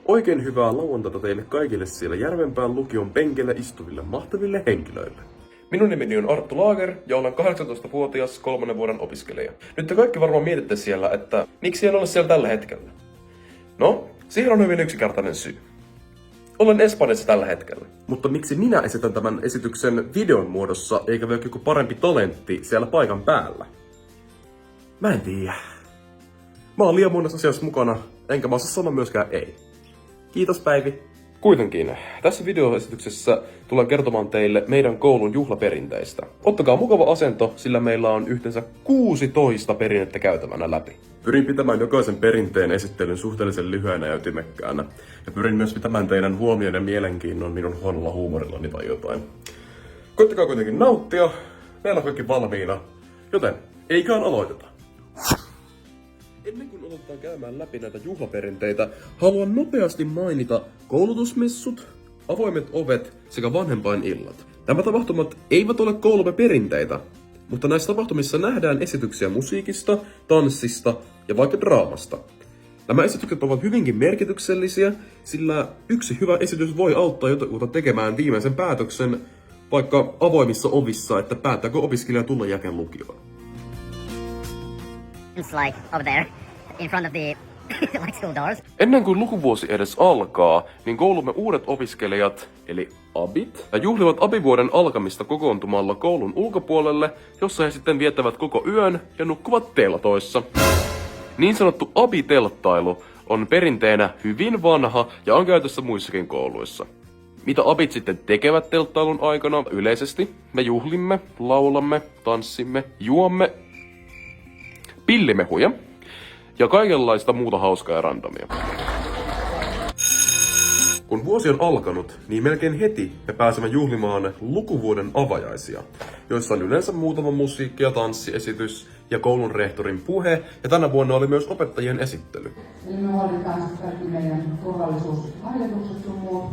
Oikein hyvää lauantaita teille kaikille siellä Järvenpään lukion penkillä istuville mahtaville henkilöille. Minun nimeni on Arttu Lager ja olen 18-vuotias 3. vuoden opiskelija. Nyt te kaikki varmaan mietitte siellä, että miksi en ole siellä tällä hetkellä. No, siihen on hyvin yksinkertainen syy. Olen Espanjassa tällä hetkellä. Mutta miksi minä esitän tämän esityksen videon muodossa, eikä vaikka joku parempi talentti siellä paikan päällä? Mä en tiedä. Mä oon liian monessa asiassa mukana, enkä mä osaa sanoa myöskään ei. Kiitos Päivi. Kuitenkin, tässä videoesityksessä tulen kertomaan teille meidän koulun juhlaperinteistä. Ottakaa mukava asento, sillä meillä on yhteensä 16 perinnettä käytävänä läpi. Pyrin pitämään jokaisen perinteen esittelyn suhteellisen lyhyenä ja ytimekkäänä. Ja pyrin myös pitämään teidän huomioon ja mielenkiinnon minun huonolla huumorillani tai jotain. Koittakaa kuitenkin nauttia, meillä on kaikki valmiina, joten eiköhän aloiteta. Ennen kuin aloitetaan käymään läpi näitä juhlaperinteitä, haluan nopeasti mainita koulutusmessut, avoimet ovet sekä vanhempainillat. Nämä tapahtumat eivät ole koulumme perinteitä, mutta näissä tapahtumissa nähdään esityksiä musiikista, tanssista ja vaikka draamasta. Nämä esitykset ovat hyvinkin merkityksellisiä, sillä yksi hyvä esitys voi auttaa jotakuta tekemään viimeisen päätöksen vaikka avoimissa ovissa, että päättääkö opiskelija tulla jälkeen lukioon. Like over there, in front of the like school doors. Ennen kuin lukuvuosi edes alkaa, niin koulumme uudet opiskelijat, eli abit, juhlivat abivuoden alkamista kokoontumalla koulun ulkopuolelle, jossa he sitten viettävät koko yön ja nukkuvat teltoissa. Niin sanottu abitelttailu on perinteenä hyvin vanha ja on käytössä muissakin kouluissa. Mitä abit sitten tekevät telttailun aikana? Yleisesti me juhlimme, laulamme, tanssimme, juomme pillimehuja ja kaikenlaista muuta hauskaa ja randomia. Kun vuosi on alkanut, niin melkein heti me pääsemme juhlimaan lukuvuoden avajaisia, joissa on yleensä muutama musiikki- ja tanssiesitys ja koulun rehtorin puhe, ja tänä vuonna oli myös opettajien esittely. Eli me huolitaan kaikki meidän turvallisuusharjoitukset sun muut.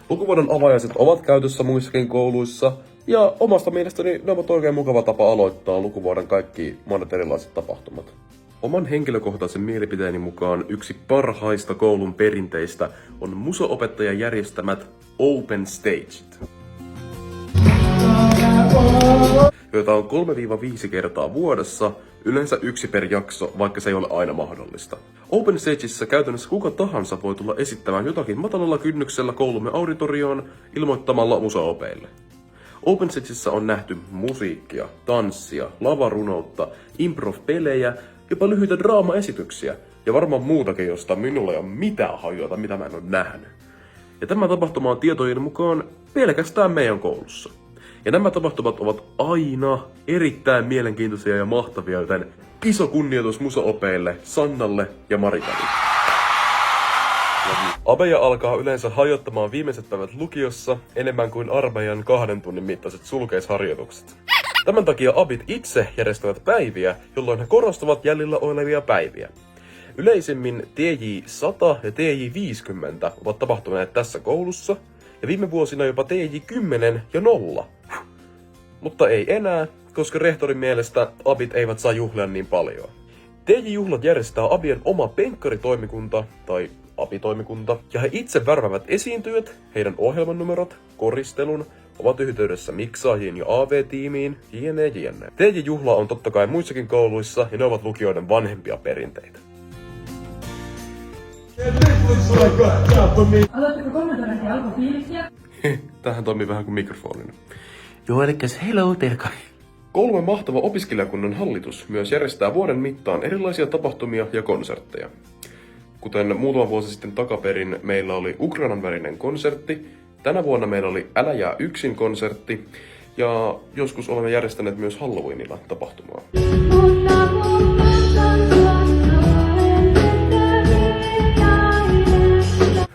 Lukuvuoden avajaiset ovat käytössä muissakin kouluissa, ja omasta mielestäni ne ovat oikein mukava tapa aloittaa lukuvuoden kaikki monet erilaiset tapahtumat. Oman henkilökohtaisen mielipiteeni mukaan yksi parhaista koulun perinteistä on muso-opettajan järjestämät Open Stageit, joita on 3-5 kertaa vuodessa, yleensä yksi per jakso, vaikka se ei ole aina mahdollista. Open Stageissa käytännössä kuka tahansa voi tulla esittämään jotakin matalalla kynnyksellä koulumme auditorioon ilmoittamalla muso-opeille. Open Stageissa on nähty musiikkia, tanssia, lavarunoutta, improv-pelejä, jopa lyhyitä draamaesityksiä ja varmaan muutakin, josta minulla ei ole mitään hajuata, mitä mä en ole nähnyt. Ja tämä tapahtuma on tietojen mukaan pelkästään meidän koulussa. Ja nämä tapahtumat ovat aina erittäin mielenkiintoisia ja mahtavia, joten iso kunnioitus muso-opeille, Sannalle ja Marikalle. Abeja alkaa yleensä hajottamaan viimeiset päivät lukiossa enemmän kuin armeijan 2 tunnin mittaiset sulkeisharjoitukset. Tämän takia abit itse järjestävät päiviä, jolloin he korostavat jäljellä olevia päiviä. Yleisimmin TJ 100 ja TJ 50 ovat tapahtuneet tässä koulussa, ja viime vuosina jopa TJ 10 ja 0. Mutta ei enää, koska rehtorin mielestä abit eivät saa juhlia niin paljon. TJ-juhlat järjestää abien oma penkkaritoimikunta tai abitoimikunta, ja he itse värvävät esiintyjät, heidän ohjelmanumerot, koristelun, ovat yhteydessä miksaajiin ja AV-tiimiin, jne. TJ-juhla on totta kai muissakin kouluissa, ja ne ovat lukioiden vanhempia perinteitä. Aloitteko kommentoida alkufiiliksiä? Tämähän toimii vähän kuin mikrofonina. Joo, elikkäs hello teille kai. Koulumme mahtava opiskelijakunnan hallitus myös järjestää vuoden mittaan erilaisia tapahtumia ja konsertteja. Kuten muutama vuosi sitten takaperin meillä oli Ukrainan värinen konsertti, tänä vuonna meillä oli Älä jää yksin konsertti ja joskus olemme järjestäneet myös Halloweenilla tapahtumaa.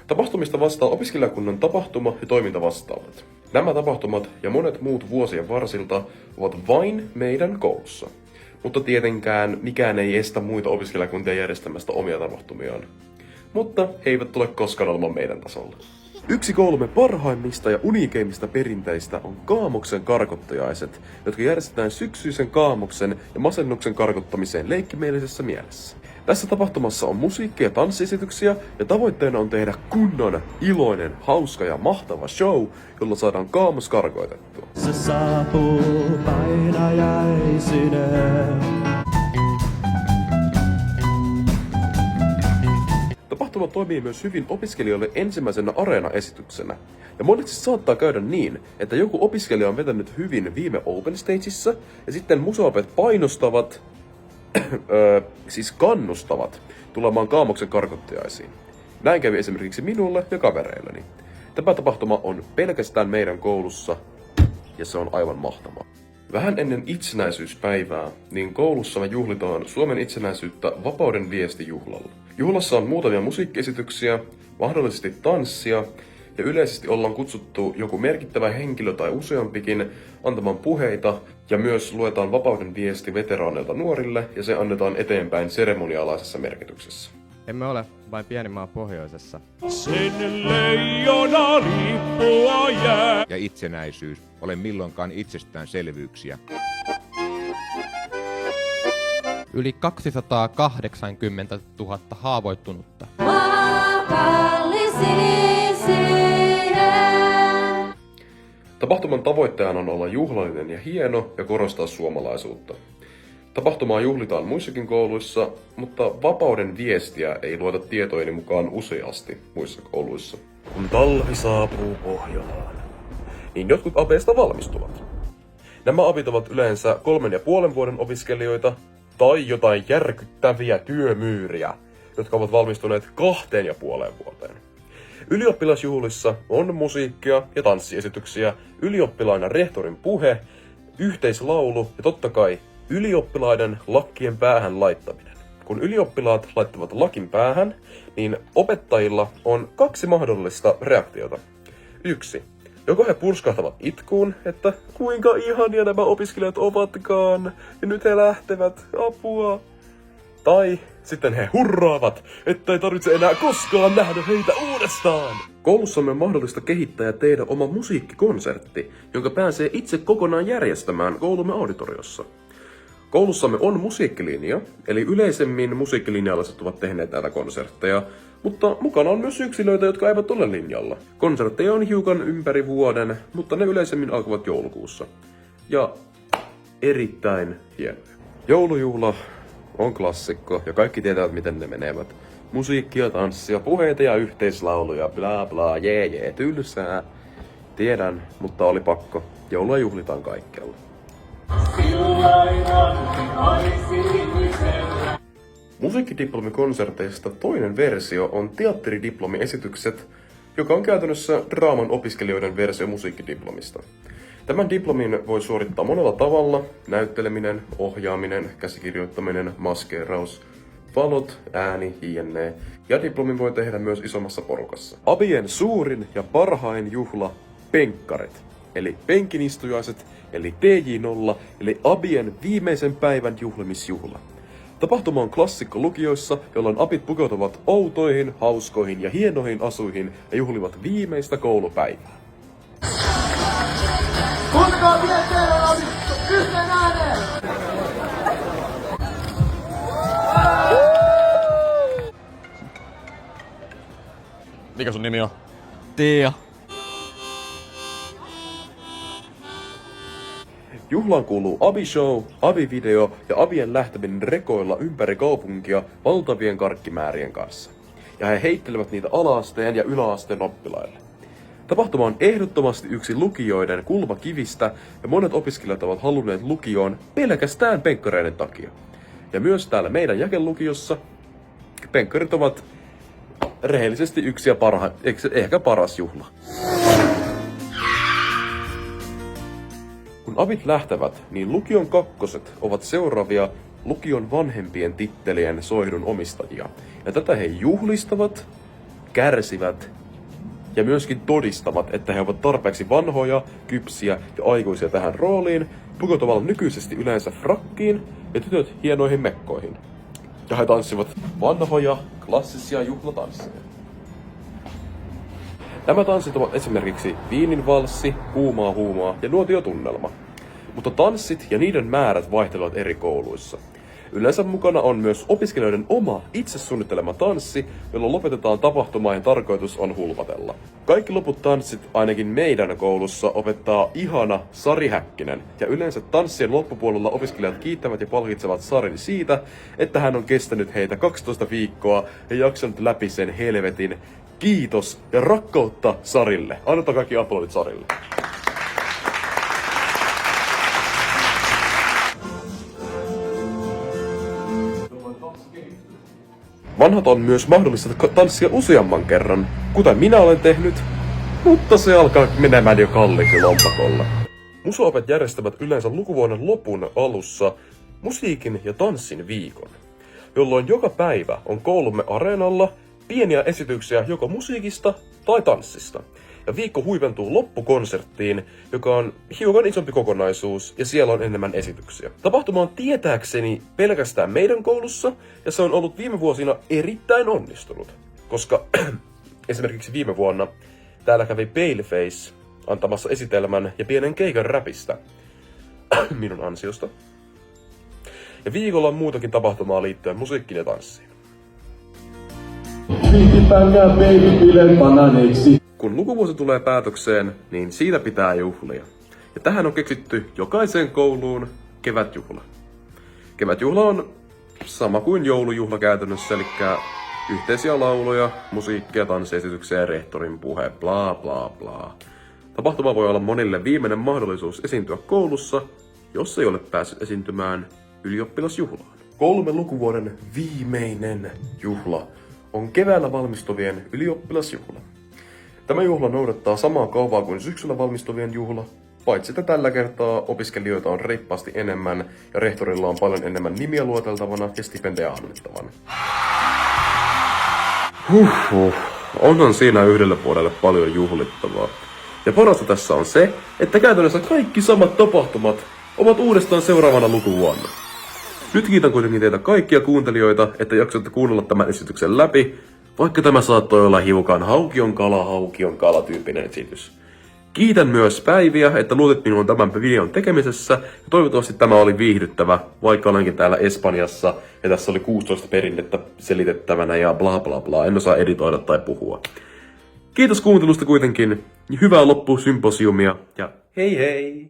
Tapahtumista vastaa opiskelijakunnan tapahtuma- ja toimintavastaavat. Nämä tapahtumat ja monet muut vuosien varsilta ovat vain meidän koulussa. Mutta tietenkään mikään ei estä muita opiskelijakuntia järjestämästä omia tapahtumiaan. Mutta he eivät tule koskaan olemaan meidän tasolla. Yksi koulumme parhaimmista ja uniikeimmista perinteistä on Kaamoksen karkottajaiset, jotka järjestetään syksyisen kaamoksen ja masennuksen karkottamiseen leikkimielisessä mielessä. Tässä tapahtumassa on musiikki- ja tanssiesityksiä ja tavoitteena on tehdä kunnon, iloinen, hauska ja mahtava show, jolla saadaan kaamos karkoitettua. Se saapuu painajaisineen. Tapahtuma toimii myös hyvin opiskelijoille ensimmäisenä areenaesityksenä. Ja monesti saattaa käydä niin, että joku opiskelija on vetänyt hyvin viime Open Stageissa ja sitten musaopet painostavat, siis kannustavat, tulemaan kaamoksen karkottajaisiin. Näin kävi esimerkiksi minulle ja kavereilleni. Tämä tapahtuma on pelkästään meidän koulussa ja se on aivan mahtavaa. Vähän ennen itsenäisyyspäivää, niin koulussamme juhlitaan Suomen itsenäisyyttä Vapauden viestijuhlalla. Juhlassa on muutamia musiikkiesityksiä, mahdollisesti tanssia, ja yleisesti ollaan kutsuttu joku merkittävä henkilö tai useampikin antamaan puheita, ja myös luetaan Vapauden viesti veteraaneilta nuorille, ja se annetaan eteenpäin seremonialaisessa merkityksessä. Emme ole vain pieni maa pohjoisessa. Sen leijona lippua jää. Ja itsenäisyys ole milloinkaan itsestäänselvyyksiä. Yli 280 000 haavoittunutta. Tapahtuman tavoitteena on olla juhlallinen ja hieno ja korostaa suomalaisuutta. Tapahtumaa juhlitaan muissakin kouluissa, mutta vapauden viestiä ei lueta tietojeni mukaan useasti muissa kouluissa. Kun talvi saapuu Pohjolaan, niin jotkut apeista valmistuvat. Nämä apit ovat yleensä 3,5 vuoden opiskelijoita tai jotain järkyttäviä työmyyriä, jotka ovat valmistuneet 2,5 vuoteen. Ylioppilasjuhlissa on musiikkia ja tanssiesityksiä, ylioppilaina rehtorin puhe, yhteislaulu ja totta kai ylioppilaiden lakkien päähän laittaminen. Kun ylioppilaat laittavat lakin päähän, niin opettajilla on 2 mahdollista reaktiota. 1. Joko he purskahtavat itkuun, että kuinka ihania nämä opiskelijat ovatkaan, ja nyt he lähtevät, apua. Tai sitten he hurraavat, että ei tarvitse enää koskaan nähdä heitä uudestaan. Koulussamme on mahdollista kehittää ja tehdä oma musiikkikonsertti, jonka pääsee itse kokonaan järjestämään koulumme auditoriossa. Koulussamme on musiikkilinja, eli yleisemmin musiikkilinjalaiset ovat tehneet näitä konsertteja, mutta mukana on myös yksilöitä, jotka eivät ole linjalla. Konsertteja on hiukan ympäri vuoden, mutta ne yleisemmin alkavat joulukuussa. Ja erittäin hienoja. Joulujuhla on klassikko ja kaikki tietävät miten ne menevät. Musiikkia, tanssia, puheita ja yhteislauluja, bla bla, jee, tylsää. Tiedän, mutta oli pakko. Joulua juhlitaan kaikkialla. Musiikkidiplomikonserteista toinen versio on teatteridiplomiesitykset, joka on käytännössä draaman opiskelijoiden versio musiikkidiplomista. Tämän diplomin voi suorittaa monella tavalla: näytteleminen, ohjaaminen, käsikirjoittaminen, maskeeraus, valot, ääni, jne. Ja diplomin voi tehdä myös isommassa porukassa. Abien suurin ja parhain juhla, penkkarit, eli penkinistujaiset, eli TJ0, eli Abien viimeisen päivän juhlimisjuhla. Tapahtuma on klassikko lukioissa, jolloin apit pukeutuvat outoihin, hauskoihin ja hienoihin asuihin ja juhlivat viimeistä koulupäivää. Kuinka tieteen on yhteen ääneen! Mikä sun nimi on? Tiia. Juhlaan kuuluu Abi-show, Abi-video ja Abien lähteminen rekoilla ympäri kaupunkia valtavien karkkimäärien kanssa. Ja he heittelevät niitä ala-asteen ja yläasteen oppilaille. Tapahtuma on ehdottomasti yksi lukioiden kulmakivistä ja monet opiskelijat ovat halunneet lukioon pelkästään penkkareiden takia. Ja myös täällä meidän Jäkelukiossa penkkarit ovat rehellisesti yksi ja ehkä paras juhla. Kun abit lähtevät, niin lukion kakkoset ovat seuraavia lukion vanhempien tittelien soihdun omistajia. Ja tätä he juhlistavat, kärsivät ja myöskin todistavat, että he ovat tarpeeksi vanhoja, kypsiä ja aikuisia tähän rooliin, pukeutuvat nykyisesti yleensä frakkiin ja tytöt hienoihin mekkoihin. Ja he tanssivat vanhoja, klassisia juhlatansseja. Nämä tanssit ovat esimerkiksi Viinin valssi, Kuumaa huumaa ja Nuotiotunnelma. Mutta tanssit ja niiden määrät vaihtelevat eri kouluissa. Yleensä mukana on myös opiskelijoiden oma itse suunnittelema tanssi, jolloin lopetetaan tapahtuma ja tarkoitus on hulvatella. Kaikki loput tanssit ainakin meidän koulussa opettaa ihana Sari Häkkinen. Ja yleensä tanssien loppupuolella opiskelijat kiittävät ja palkitsevat Sarin siitä, että hän on kestänyt heitä 12 viikkoa ja jaksanut läpi sen helvetin. Kiitos ja rakkautta Sarille. Annetaan kaikki aplodit Sarille. Vanhat on myös mahdollista tanssia useamman kerran, kuten minä olen tehnyt, mutta se alkaa menemään jo kalliiksi lompakolla. Musaopet järjestävät yleensä lukuvuoden lopun alussa musiikin ja tanssin viikon, jolloin joka päivä on koulumme areenalla pieniä esityksiä joko musiikista tai tanssista. Ja viikko huipentuu loppukonserttiin, joka on hiukan isompi kokonaisuus ja siellä on enemmän esityksiä. Tapahtuma on tietääkseni pelkästään meidän koulussa ja se on ollut viime vuosina erittäin onnistunut. Koska esimerkiksi viime vuonna täällä kävi Paleface antamassa esitelmän ja pienen keikan räpistä minun ansiosta. Ja viikolla on muutakin tapahtumaa liittyen musiikkiin ja tanssiin. Kun lukuvuosi tulee päätökseen, niin siitä pitää juhlia. Ja tähän on keksitty jokaiseen kouluun kevätjuhla. Kevätjuhla on sama kuin joulujuhla käytännössä, eli yhteisiä lauluja, musiikkia, tanssiesityksiä ja rehtorin puhe, bla bla bla. Tapahtuma voi olla monille viimeinen mahdollisuus esiintyä koulussa, jos ei ole päässyt esiintymään ylioppilasjuhlaan. Koulumme lukuvuoden viimeinen juhla on keväällä valmistuvien ylioppilasjuhla. Tämä juhla noudattaa samaa kaavaa kuin syksyllä valmistuvien juhla, paitsi että tällä kertaa opiskelijoita on reippaasti enemmän ja rehtorilla on paljon enemmän nimiä luoteltavana ja stipendejä annettavana. Onhan siinä yhdelle puolelle paljon juhlittavaa. Ja parasta tässä on se, että käytännössä kaikki samat tapahtumat ovat uudestaan seuraavana lukuvuonna. Nyt kiitän kuitenkin teitä kaikkia kuuntelijoita, että jaksoitte kuunnella tämän esityksen läpi, vaikka tämä saattoi olla hiukan haukion kala tyyppinen esitys. Kiitän myös Päiviä, että luotit minuun tämän videon tekemisessä, ja toivottavasti tämä oli viihdyttävä, vaikka olenkin täällä Espanjassa, ja tässä oli 16 perinnettä selitettävänä ja bla bla bla, en osaa editoida tai puhua. Kiitos kuuntelusta kuitenkin, hyvää loppusymposiumia, ja hei hei!